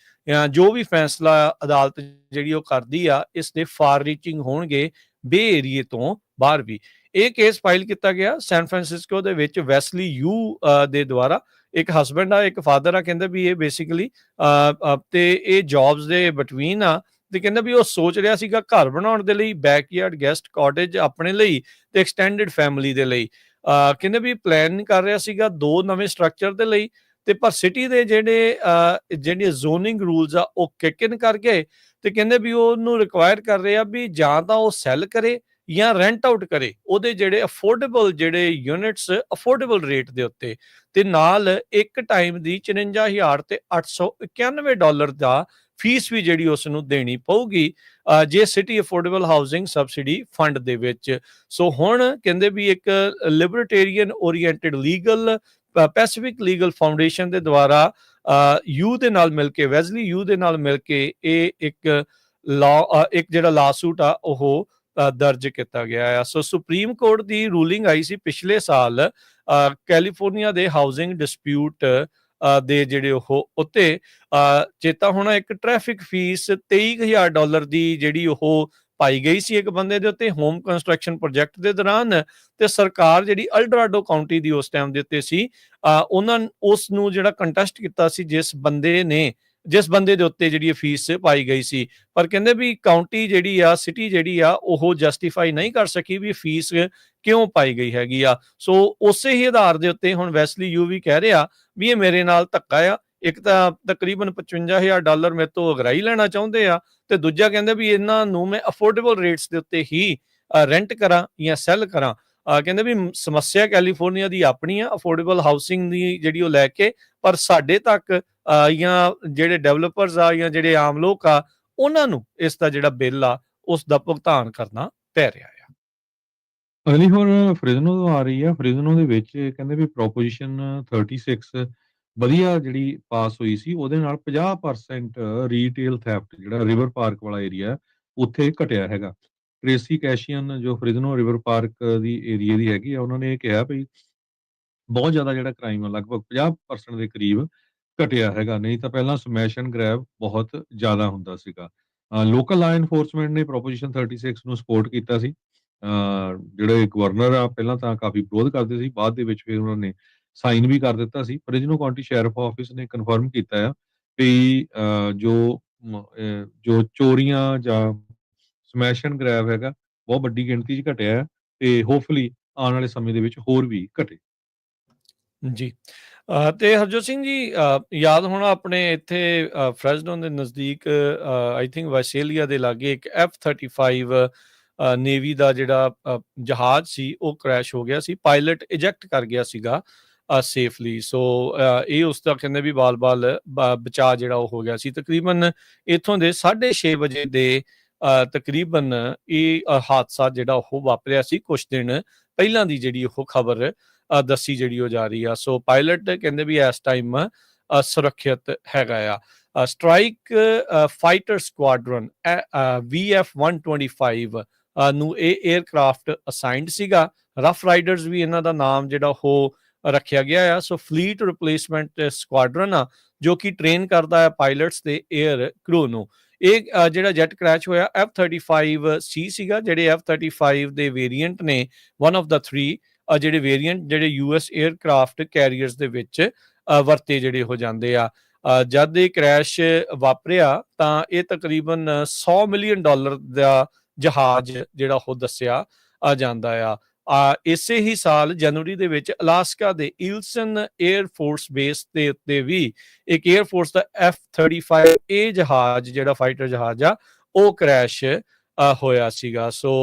ਜੋ ਵੀ ਫੈਸਲਾ ਅਦਾਲਤ ਜਿਹੜੀ ਉਹ ਕਰਦੀ ਆ ਇਸ ਦੇ ਫਾਰ ਰੀਚਿੰਗ ਹੋਣਗੇ ਬੇ ਏਰੀਏ ਤੋਂ ਬਾਹਰ ਵੀ। ਇਹ ਕੇਸ ਫਾਈਲ ਕੀਤਾ ਗਿਆ ਸੈਨ ਫਰਾਂਸਿਸਕੋ ਦੇ ਵਿੱਚ ਵੈਸਲੀ ਯੂ ਦੇ ਦੁਆਰਾ। ਇੱਕ ਹਸਬੈਂਡ ਆ, ਇੱਕ ਫਾਦਰ ਆ। ਕਹਿੰਦੇ ਵੀ ਇਹ ਬੇਸਿਕਲੀ ਤੇ ਇਹ ਜੌਬਸ ਦੇ ਬਿਟਵੀਨ ਆ ਤੇ ਕਹਿੰਦਾ ਵੀ ਉਹ ਸੋਚ ਰਿਹਾ ਸੀਗਾ ਘਰ ਬਣਾਉਣ ਦੇ ਲਈ ਬੈਕਯਾਰਡ ਗੈਸਟ ਕਾਟੇਜ ਆਪਣੇ ਲਈ ਤੇ ਐਕਸਟੈਂਡਡ ਫੈਮਿਲੀ ਦੇ ਲਈ। ਕਹਿੰਦੇ ਵੀ ਪਲਾਨ ਕਰ ਰਿਹਾ ਸੀਗਾ 2 ਨਵੇਂ ਸਟਰਕਚਰ ਦੇ ਲਈ ਤੇ ਪਰ ਸਿਟੀ ਦੇ ਜਿਹੜੇ ਜ਼ੋਨਿੰਗ ਰੂਲਸ ਆ ਉਹ ਕਿਕ ਇਨ ਕਰ ਗਏ ਤੇ ਕਹਿੰਦੇ ਵੀ ਉਹਨੂੰ ਰਿਕੁਆਇਰ ਕਰ ਰਹੇ ਆ ਵੀ ਜਾਂ ਤਾਂ ਉਹ ਸੈੱਲ ਕਰੇ ਜਾਂ ਰੈਂਟ ਆਊਟ ਕਰੇ ਉਹਦੇ ਜਿਹੜੇ ਅਫੋਰਡੇਬਲ ਜਿਹੜੇ ਯੂਨਿਟਸ ਅਫੋਰਡੇਬਲ ਰੇਟ ਦੇ ਉੱਤੇ, ਤੇ ਨਾਲ ਇੱਕ ਟਾਈਮ ਦੀ 54,000 ਤੇ $891 ਦਾ ਫੀਸ ਵੀ ਜਿਹੜੀ ਉਸ ਨੂੰ ਦੇਣੀ ਪਊਗੀ ਜੇ city affordable housing subsidy fund ਦੇ ਵਿੱਚ। ਸੋ ਹੁਣ ਕਹਿੰਦੇ ਵੀ ਇੱਕ libertarian oriented legal Pacific legal foundation ਦੇ ਦੁਆਰਾ ਯੂ ਦੇ ਨਾਲ ਮਿਲ ਕੇ, ਵੈਜ਼ਲੀ ਯੂ ਦੇ ਨਾਲ ਮਿਲ ਕੇ ਇਹ ਇੱਕ ਇੱਕ ਜਿਹੜਾ ਲਾਸੂਟ ਆ ਉਹ ਦਰਜ ਕੀਤਾ ਗਿਆ ਆ। ਸੋ ਸੁਪਰੀਮ ਕੋਰਟ ਦੀ ਰੂਲਿੰਗ ਆਈ ਸੀ ਪਿਛਲੇ ਸਾਲ ਕੈਲੀਫੋਰਨੀਆ ਦੇ ਹਾਊਸਿੰਗ ਡਿਸਪਿਊਟ ਦੇ ਜਿਹੜੇ ਉਹ ਉੱਤੇ ਚੇਤਾ ਹੋਣਾ ਇੱਕ ਟ੍ਰੈਫਿਕ ਫੀਸ $23,000 ਦੀ ਜਿਹੜੀ ਉਹ ਪਾਈ ਗਈ ਸੀ ਇੱਕ ਬੰਦੇ ਦੇ ਉੱਤੇ ਹੋਮ ਕੰਸਟਰਕਸ਼ਨ ਪ੍ਰੋਜੈਕਟ ਦੇ ਦੌਰਾਨ, ਤੇ ਸਰਕਾਰ ਜਿਹੜੀ ਅਲਡਰਾਡੋ ਕਾਉਂਟੀ ਦੀ ਉਸ ਟਾਈਮ ਦੇ ਉੱਤੇ ਸੀ ਉਹਨਾਂ ਉਸ ਨੂੰ ਜਿਹੜਾ ਕੰਟੈਸਟ ਕੀਤਾ ਸੀ ਜਿਸ ਬੰਦੇ ਦੇ ਉੱਤੇ ਜਿਹੜੀ ਫੀਸ ਪਾਈ ਗਈ ਸੀ, ਪਰ ਕਹਿੰਦੇ ਵੀ ਕਾਉਂਟੀ ਜਿਹੜੀ ਆ ਸਿਟੀ ਜਿਹੜੀ ਆ ਉਹ ਜਸਟੀਫਾਈ ਨਹੀਂ ਕਰ ਸਕੀ ਵੀ ਫੀਸ ਕਿਉਂ ਪਾਈ ਗਈ ਹੈਗੀ ਆ। ਸੋ ਉਸੇ ਹੀ ਆਧਾਰ ਦੇ ਉੱਤੇ ਹੁਣ ਵੈਸਲੀ ਯੂ ਵੀ ਕਹਿ ਰਿਹਾ ਵੀ ਇਹ ਮੇਰੇ ਨਾਲ ਧੱਕਾ ਆ, ਇੱਕ ਤਾਂ ਤਕਰੀਬਨ $55,000 ਮੇਰੇ ਤੋਂ ਅਗਰਾਈ ਲੈਣਾ ਚਾਹੁੰਦੇ ਆ, ਤੇ ਦੂਜਾ ਕਹਿੰਦੇ ਵੀ ਇਹਨਾਂ ਨੂੰ ਮੈਂ ਅਫੋਰਡੇਬਲ ਰੇਟਸ ਦੇ ਉੱਤੇ ਹੀ ਰੈਂਟ ਕਰਾਂ ਜਾਂ ਸੈੱਲ ਕਰਾਂ। ਕਹਿੰਦੇ ਵੀ ਸਮੱਸਿਆ ਕੈਲੀਫੋਰਨੀਆ ਦੀ ਆਪਣੀ ਆ ਅਫੋਰਡੇਬਲ ਹਾਊਸਿੰਗ ਦੀ ਜਿਹੜੀ ਉਹ ਲੈ ਕੇ, ਪਰ ਸਾਡੇ ਤੱਕ ਜਾਂ ਜਿਹੜੇ ਡਿਵੈਲਪਰਸ ਆ ਜਾਂ ਜਿਹੜੇ ਆਮ ਲੋਕ ਆ ਉਹਨਾਂ ਨੂੰ ਇਸ ਦਾ ਜਿਹੜਾ ਬਿੱਲ ਆ ਉਸ ਦਾ ਭੁਗਤਾਨ ਕਰਨਾ ਪੈ ਰਿਹਾ ਆ। ਅਗਲੀ ਹੁਣ ਫ੍ਰਿਜ਼ਨੋ ਤੋਂ ਆ ਰਹੀ ਆ। ਫ੍ਰਿਜ਼ਨੋ ਦੇ ਵਿੱਚ ਕਹਿੰਦੇ ਵੀ ਪ੍ਰੋਪੋਜੀਸ਼ਨ 36 ਵਧੀਆ ਜਿਹੜੀ ਪਾਸ ਹੋਈ ਸੀ, ਉਹਦੇ ਨਾਲ 50% ਰੀਟੇਲ ਥੈਫਟ ਜਿਹੜਾ ਰਿਵਰ ਪਾਰਕ ਵਾਲਾ ਏਰੀਆ ਉੱਥੇ ਘਟਿਆ ਹੈਗਾ। ਟ੍ਰੇਸੀ ਕੈਸ਼ੀਅਨ ਜੋ ਫ੍ਰਿਜ਼ਨੋ ਰਿਵਰ ਪਾਰਕ ਦੀ ਏਰੀਆ ਦੀ ਹੈਗੀ ਆ, ਉਹਨਾਂ ਨੇ ਇਹ ਕਿਹਾ ਵੀ ਬਹੁਤ ਜ਼ਿਆਦਾ ਜਿਹੜਾ ਕ੍ਰਾਈਮ ਆ ਲਗਭਗ 50% ਦੇ ਕਰੀਬ ਘਟਿਆ ਹੈਗਾ, ਨਹੀਂ ਤਾਂ ਪਹਿਲਾਂ ਸਮੈਸ਼ ਐਂਡ ਗ੍ਰੈਬ ਬਹੁਤ ਜ਼ਿਆਦਾ ਹੁੰਦਾ ਸੀਗਾ। ਲੋਕਲ ਲਾ ਐਨਫੋਰਸਮੈਂਟ ਨੇ ਪ੍ਰੋਪੋਜੀਸ਼ਨ 36 ਨੂੰ ਸਪੋਰਟ ਕੀਤਾ ਸੀ। ਜਿਹੜੇ ਗਵਰਨਰ ਆ ਪਹਿਲਾਂ ਤਾਂ ਕਾਫੀ ਵਿਰੋਧ ਕਰਦੇ ਸੀ, ਬਾਅਦ ਦੇ ਵਿੱਚ ਫਿਰ ਉਹਨਾਂ ਨੇ ਸਾਈਨ ਵੀ ਕਰ ਦਿੱਤਾ ਸੀ। ਫ੍ਰਿਜ਼ਨੋ ਕਾਉਂਟੀ ਸ਼ੈਰਿਫ ਆਫਿਸ ਨੇ ਕਨਫਰਮ ਕੀਤਾ ਆ ਵੀ ਜੋ ਚੋਰੀਆਂ ਜਾਂ ਸਮੈਸ਼ ਐਂਡ ਗ੍ਰੈਬ ਹੈਗਾ ਬਹੁਤ ਵੱਡੀ ਗਿਣਤੀ 'ਚ ਘਟਿਆ ਹੈ, ਤੇ ਹੋਪਫੁਲੀ ਆਉਣ ਵਾਲੇ ਸਮੇਂ ਦੇ ਵਿੱਚ ਹੋਰ ਵੀ ਘਟੇ। ਜੀ ਤੇ ਹਰਜੋਤ ਸਿੰਘ ਜੀ ਯਾਦ ਹੋਣਾ ਆਪਣੇ ਇੱਥੇ ਫ੍ਰੈਜ਼ਨੋ ਦੇ ਨਜ਼ਦੀਕ ਆਈ ਥਿੰਕ ਵਾਈਸੇਲੀਆ ਦੇ ਲਾਗੇ ਇੱਕ F-35 ਨੇਵੀ ਦਾ ਜਿਹੜਾ ਜਹਾਜ਼ ਸੀ ਉਹ ਕ੍ਰੈਸ਼ ਹੋ ਗਿਆ ਸੀ, ਪਾਇਲਟ ਇਜੈਕਟ ਕਰ ਗਿਆ ਸੀਗਾ ਸੇਫਲੀ। ਸੋ ਇਹ ਉਸ ਦਾ ਕਹਿੰਦੇ ਵੀ ਬਾਲ-ਬਾਲ ਬਚਾਅ ਜਿਹੜਾ ਉਹ ਹੋ ਗਿਆ ਸੀ। ਤਕਰੀਬਨ ਇੱਥੋਂ ਦੇ 6:30 ਵਜੇ ਦੇ ਤਕਰੀਬਨ ਇਹ ਹਾਦਸਾ ਜਿਹੜਾ ਉਹ ਵਾਪਰਿਆ ਸੀ, ਕੁਛ ਦਿਨ ਪਹਿਲਾਂ ਦੀ ਜਿਹੜੀ ਉਹ ਖਬਰ ਦੱਸੀ ਜਿਹੜੀ ਉਹ ਜਾ ਰਹੀ ਆ। ਸੋ ਪਾਇਲਟ ਕਹਿੰਦੇ ਵੀ ਇਸ ਟਾਈਮ ਸੁਰੱਖਿਅਤ ਹੈਗਾ ਆ। ਸਟ੍ਰਾਈਕ ਫਾਈਟਰ ਸਕੁਆਡਰਨ VF-125 ਨੂੰ ਇਹ 에ਅਰਕ੍ਰਾਫਟ ਅਸਾਈਨਡ ਸੀਗਾ। ਰਫ ਰਾਈਡਰਸ ਵੀ ਇਹਨਾਂ ਦਾ ਨਾਮ ਜਿਹੜਾ ਉਹ ਰੱਖਿਆ ਗਿਆ ਆ। ਸੋ ਫਲੀਟ ਰਿਪਲੇਸਮੈਂਟ ਸਕੁਆਡਰਨ ਆ ਜੋ ਕਿ ਟ੍ਰੇਨ ਕਰਦਾ ਹੈ ਪਾਇਲਟਸ ਤੇ 에ਅਰ ਕਰੂ ਨੂੰ। ਇਹ ਜਿਹੜਾ ਜੈਟ ਕ੍ਰੈਸ਼ ਹੋਇਆ F-35C ਸੀਗਾ, ਜਿਹੜੇ F-35 ਦੇ ਵੇਰੀਐਂਟ ਨੇ ਵਨ ਆਫ ਦਾ 3 ਜਿਹੜੇ ਵੇਰੀਐਂਟ ਜਿਹੜੇ US 에ਅਰਕ੍ਰਾਫਟ ਕੈਰੀਅਰਸ ਦੇ ਵਿੱਚ ਵਰਤੇ ਜਿਹੜੇ ਹੋ ਜਾਂਦੇ ਆ। ਜਦ ਇਹ ਕ੍ਰੈਸ਼ ਵਾਪਰਿਆ ਤਾਂ ਇਹ ਤਕਰੀਬਨ $100 ਮਿਲੀਅਨ ਦਾ ਜਹਾਜ਼ ਜਿਹੜਾ ਉਹ ਦੱਸਿਆ ਜਾਂਦਾ ਆ। ਇਸੇ ਹੀ ਸਾਲ ਜਨਵਰੀ ਦੇ ਵਿੱਚ ਅਲਾਸਕਾ ਦੇ ਇਲਸਨ 에ਅਰ ਫੋਰਸ ਬੇਸ ਦੇ ਉੱਤੇ ਵੀ ਇੱਕ 에ਅਰ ਫੋਰਸ ਦਾ F-35A ਜਹਾਜ਼ ਜਿਹੜਾ ਫਾਈਟਰ ਜਹਾਜ਼ ਆ ਉਹ ਕ੍ਰੈਸ਼ ਹੋਇਆ ਸੀਗਾ। ਸੋ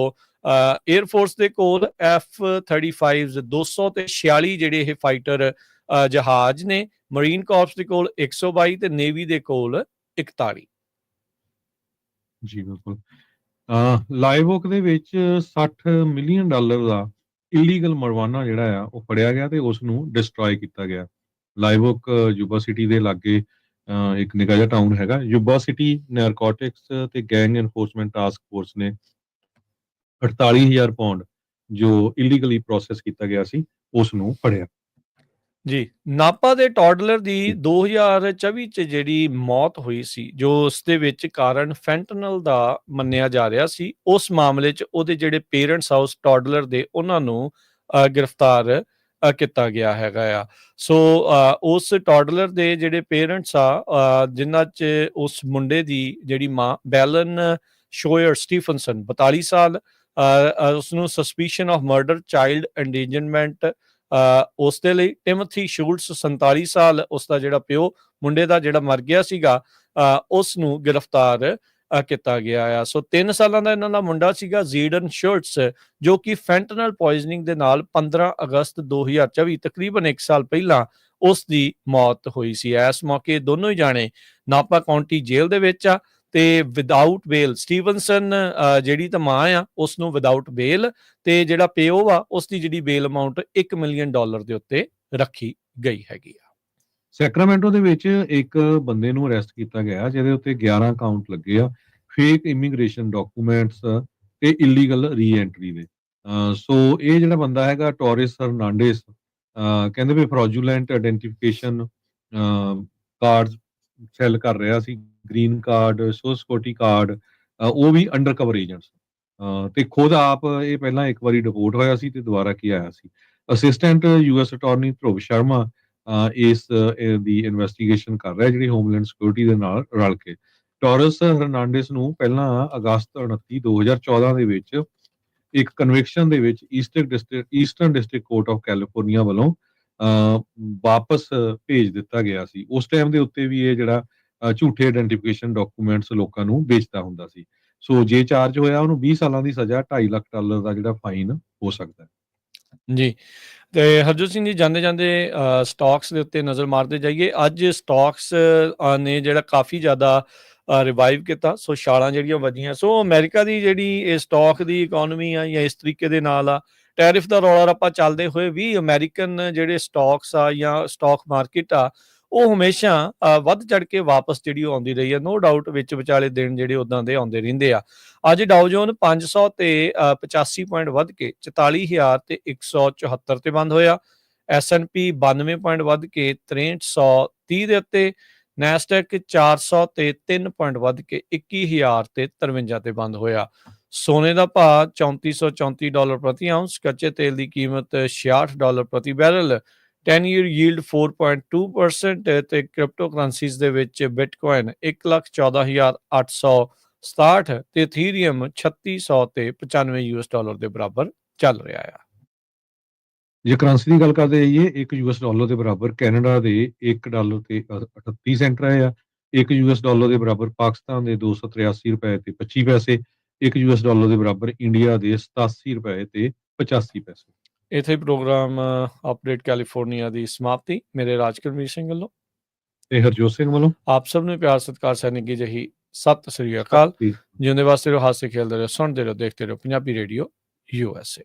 에ਅਰ ਫੋਰਸ ਦੇ ਕੋਲ F-35 200 ਤੇ 46 ਜਿਹੜੇ ਇਹ ਫਾਈਟਰ ਜਹਾਜ਼ ਨੇ, ਮਰੀਨ ਕਾਰਪਸ ਦੇ ਕੋਲ 122 ਤੇ ਨੇਵੀ ਦੇ ਕੋਲ 41। ਜੀ ਬਿਲਕੁਲ। ਲਾਈਵ ਓਕ ਦੇ ਵਿੱਚ $60 ਮਿਲੀਅਨ ਦਾ ਇਲੀਗਲ ਮਰਵਾਨਾ ਜਿਹੜਾ ਆ ਉਹ ਫੜਿਆ ਗਿਆ ਤੇ ਉਸ ਨੂੰ ਡਿਸਟਰੋਏ ਕੀਤਾ ਗਿਆ। ਲਾਈਵ ਓਕ ਯੂਬਾ ਸਿਟੀ ਦੇ ਲਾਗੇ ਇੱਕ ਨਿੱਕਾ ਜਿਹਾ ਟਾਊਨ ਹੈਗਾ। ਯੂਬਾ ਸਿਟੀ ਨਾਰਕੋਟਿਕਸ ਤੇ ਗੈਂਗ ਐਨਫੋਰਸਮੈਂਟ ਟਾਸਕ ਫੋਰਸ ਨੇ 48,000 ਪਾਉਂਡ ਜੋ ਇਲੀਗਲੀ ਪ੍ਰੋਸੈਸ ਕੀਤਾ ਗਿਆ ਸੀ ਉਸ ਨੂੰ ਫੜਿਆ। ਜੀ ਨਾਪਾ ਦੇ ਟੌਡਲਰ ਦੀ 2024 ਚ ਜਿਹੜੀ ਮੌਤ ਹੋਈ ਸੀ, ਜੋ ਉਸ ਦੇ ਵਿੱਚ ਕਾਰਨ ਫੈਂਟਨਲ ਦਾ ਮੰਨਿਆ ਜਾ ਰਿਹਾ ਸੀ, ਉਸ ਮਾਮਲੇ 'ਚ ਉਹਦੇ ਜਿਹੜੇ ਪੇਰੈਂਟਸ ਆ ਉਸ ਟੌਡਲਰ ਦੇ ਉਹਨਾਂ ਨੂੰ ਗ੍ਰਿਫਤਾਰ ਕੀਤਾ ਗਿਆ ਹੈਗਾ ਆ। ਸੋ ਉਸ ਟੌਡਲਰ ਦੇ ਜਿਹੜੇ ਪੇਰੈਂਟਸ ਆ ਜਿਨ੍ਹਾਂ 'ਚ ਉਸ ਮੁੰਡੇ ਦੀ ਜਿਹੜੀ ਮਾਂ ਬੈਲਨ ਸ਼ੋਇਰ ਸਟੀਫਨਸਨ 42 ਸਾਲ, ਉਸਨੂੰ ਸਸਪੀਸ਼ਨ ਆਫ ਮਰਡਰ, ਚਾਈਲਡ ਐਂਡੇਂਜਰਮੈਂਟ ਉਸ ਦੇ ਲਈ। ਟਿਮੋਥੀ ਸ਼ੂਲਟਸ 47 ਸਾਲ, ਉਸ ਦਾ ਜਿਹੜਾ ਪਿਓ ਮੁੰਡੇ ਦਾ ਜਿਹੜਾ ਮਰ ਗਿਆ ਸੀਗਾ, ਉਸ ਨੂੰ ਗ੍ਰਿਫਤਾਰ ਕੀਤਾ ਗਿਆ ਆ। ਸੋ 3 ਸਾਲਾਂ ਦਾ ਇਹਨਾਂ ਦਾ ਮੁੰਡਾ ਸੀਗਾ ਜ਼ੀਡਨ ਸ਼ੁਲਟਸ, ਜੋ ਕਿ ਫੈਂਟਨਲ ਪੋਇਜ਼ਨਿੰਗ ਦੇ ਨਾਲ 15 ਅਗਸਤ 2024 ਤਕਰੀਬਨ 1 ਸਾਲ ਪਹਿਲਾਂ ਉਸ ਦੀ ਮੌਤ ਹੋਈ ਸੀ। ਇਸ ਮੌਕੇ ਦੋਨੋਂ ਹੀ ਜਾਣੇ ਨਾਪਾ ਕਾਉਂਟੀ ਜੇਲ੍ਹ ਦੇ ਵਿੱਚ ਆ ਤੇ ਵਿਦਆਊਟ ਬੇਲ। ਸਟੀਵਨਸਨ ਜਿਹੜੀ ਤਾਂ ਮਾਂ ਆ ਉਸ ਨੂੰ ਵਿਦਆਊਟ ਬੇਲ, ਤੇ ਜਿਹੜਾ ਪਿਓ ਆ ਉਸ ਦੀ ਜਿਹੜੀ ਬੇਲ ਅਮਾਉਂਟ $1 ਮਿਲੀਅਨ ਦੇ ਉੱਤੇ ਰੱਖੀ ਗਈ ਹੈਗੀ ਆ। ਸੈਕਰਾਮੈਂਟੋ ਦੇ ਵਿੱਚ ਇੱਕ ਬੰਦੇ ਨੂੰ ਅਰੈਸਟ ਕੀਤਾ ਗਿਆ ਜਿਹਦੇ ਉੱਤੇ 11 ਕਾਊਂਟ ਲੱਗੇ ਆ ਫੇਕ ਇਮੀਗ੍ਰੇਸ਼ਨ ਡਾਕੂਮੈਂਟਸ ਤੇ ਇਲੀਗਲ ਰੀ-ਐਂਟਰੀ ਦੇ। ਸੋ ਇਹ ਜਿਹੜਾ ਬੰਦਾ ਹੈਗਾ ਟੋਰਿਸ ਹਰਨਾਂਡੇਸ, ਕਹਿੰਦੇ ਵੀ ਫਰੋਜੂਲੈਂਟ ਆਇਡੈਂਟੀਫਿਕੇਸ਼ਨ ਕਾਰਡ ਸੈਲ ਕਰ ਰਿਹਾ ਸੀ, green card, social security card, ਉਹ ਵੀ ਅੰਡਰ ਕਵਰ ਏਜੰਟਸ। ਤੇ ਖੁਦ ਆਪ ਇਹ ਪਹਿਲਾਂ ਇੱਕ ਵਾਰੀ ਡਿਪੋਰਟ ਹੋਇਆ ਸੀ ਤੇ ਦੁਬਾਰਾ ਕੀ ਆਇਆ ਸੀ। ਅਸਿਸਟੈਂਟ ਯੂਐਸ ਅਟਾਰਨੀ ਧਰੁਵ ਸ਼ਰਮਾ ਇਸ ਦੀ ਇਨਵੈਸਟੀਗੇਸ਼ਨ ਕਰ ਰਿਹਾ ਜਿਹੜੀ ਹੋਮਲੈਂਡ ਸਿਕਿਉਰਿਟੀ ਦੇ ਨਾਲ ਰਲ ਕੇ। ਟੋਰਸ ਹਰਨਾਂਡੇਸ ਨੂੰ ਪਹਿਲਾਂ ਅਗਸਤ 29 2014 ਦੇ ਵਿੱਚ ਇੱਕ ਕਨਵਿਕਸ਼ਨ ਦੇ ਵਿੱਚ eastern district court of California ਵੱਲੋਂ ਵਾਪਸ ਭੇਜ ਦਿੱਤਾ ਗਿਆ ਸੀ। ਉਸ ਟਾਈਮ ਦੇ ਉੱਤੇ ਵੀ ਇਹ ਜਿਹੜਾ ਝੂਠੇ ਆਇਡੈਂਟੀਫਿਕੇਸ਼ਨ ਡਾਕੂਮੈਂਟਸ ਲੋਕਾਂ ਨੂੰ ਵੇਚਦਾ ਹੁੰਦਾ ਸੀ। ਸੋ ਜੇ ਚਾਰਜ ਹੋਇਆ ਉਹਨੂੰ 20 ਸਾਲਾਂ ਦੀ ਸਜ਼ਾ, $2.5 ਲੱਖ ਦਾ ਜਿਹੜਾ ਫਾਈਨ ਹੋ ਸਕਦਾ ਹੈ। ਜੀ, ਤੇ ਹਰਜੋਤ ਸਿੰਘ ਜੀ ਜਾਂਦੇ ਸਟਾਕਸ ਦੇ ਉੱਤੇ ਨਜ਼ਰ ਮਾਰਦੇ ਜਾਈਏ। ਅੱਜ ਸਟਾਕਸ ਨੇ ਜਿਹੜਾ ਕਾਫੀ ਜ਼ਿਆਦਾ ਰਿਵਾਈਵ ਕੀਤਾ, ਸੋ ਛਾਲਾਂ ਜਿਹੜੀਆਂ ਵੱਜੀਆਂ। ਸੋ ਅਮਰੀਕਾ ਦੀ ਜਿਹੜੀ ਇਹ ਸਟਾਕ ਦੀ ਇਕੋਨਮੀ ਆ ਜਾਂ ਇਸ ਤਰੀਕੇ ਦੇ ਨਾਲ ਆ, ਟੈਰਿਫ ਦਾ ਰੌਲਾ ਰੱਪਾ ਚੱਲਦੇ ਹੋਏ ਵੀ ਅਮਰੀਕਨ ਜਿਹੜੇ ਸਟਾਕਸ ਆ ਜਾਂ ਸਟਾਕ ਮਾਰਕੀਟ ਆ ਉਹ ਹਮੇਸ਼ਾ ਵੱਧ ਚੜ ਕੇ ਵਾਪਸ ਜਿਹੜੀ ਉਹ ਆਉਂਦੀ ਰਹੀ ਹੈ। ਨੋ ਡਾਊਟ ਵਿੱਚ ਵਿਚਾਲੇ ਦਿਨ ਜਿਹੜੇ ਉਦਾਂ ਦੇ ਆਉਂਦੇ ਰਹਿੰਦੇ ਆ। ਅੱਜ ਡਾਓ ਜੋਨ 500 ਤੇ 85 ਪੁਆਇੰਟ ਵੱਧ ਕੇ 44,174 ਤੇ ਬੰਦ ਹੋਇਆ। S&P 92 ਪੁਆਇੰਟ ਵੱਧ ਕੇ 6330 ਦੇ ਉੱਤੇ। ਨੈਸਡੈਕ 400 ਤੇ 3 ਪੁਆਇੰਟ ਵੱਧ ਕੇ 21,053 ਤੇ ਬੰਦ ਹੋਇਆ। ਸੋਨੇ ਦਾ ਭਾਅ $3434 ਪ੍ਰਤੀ ਆਉਂਸ। ਕੱਚੇ ਤੇਲ ਦੀ ਕੀਮਤ $66 ਪ੍ਰਤੀ ਬੈਰਲ। 10 year yield 4.2% ਤੇ ਕ੍ਰਿਪਟੋ ਕਰੰਸੀਜ਼ ਦੇ ਵਿੱਚ ਬਿਟਕੋਇਨ 1,14,867 ਤੇ ਇਥੀਰੀਅਮ 3600 ਤੇ $95 ਦੇ ਬਰਾਬਰ ਚੱਲ ਰਿਹਾ ਆ। ਜੇ ਕਰੰਸੀ ਦੀ ਗੱਲ ਕਰਦੇ ਜਾਈਏ, $1 ਦੇ ਬਰਾਬਰ ਕੈਨੇਡਾ ਦੇ $1 ਤੇ 38 ਸੈਂਟ ਰਹੇ ਆ। $1 ਦੇ ਬਰਾਬਰ ਪਾਕਿਸਤਾਨ ਦੇ $283 ਤੇ 25 ਪੈਸੇ। $1 ਦੇ ਬਰਾਬਰ ਇੰਡੀਆ ਦੇ $87 ਤੇ 85 ਪੈਸੇ। ਇੱਥੇ ਪ੍ਰੋਗਰਾਮ ਅਪਡੇਟ ਕੈਲੀਫੋਰਨੀਆ ਦੀ ਸਮਾਪਤੀ। ਮੇਰੇ ਰਾਜਕਰਮੀਰ ਸਿੰਘ ਵੱਲੋਂ ਤੇ ਹਰਜੋਤ ਸਿੰਘ ਵੱਲੋਂ ਆਪ ਸਭ ਨੂੰ ਪਿਆਰ ਸਤਿਕਾਰ ਸੈਨਿਕੀ ਜਹੀ ਸਤਿ ਸ੍ਰੀ ਅਕਾਲ। ਜਿਉਂਦੇ ਵਾਸਤੇ ਰਹੋ, ਹਾਸੇ ਖੇਲਦੇ ਰਹੋ, ਸੁਣਦੇ ਰਹੋ, ਦੇਖਦੇ ਰਹੋ ਪੰਜਾਬੀ ਰੇਡੀਓ USA।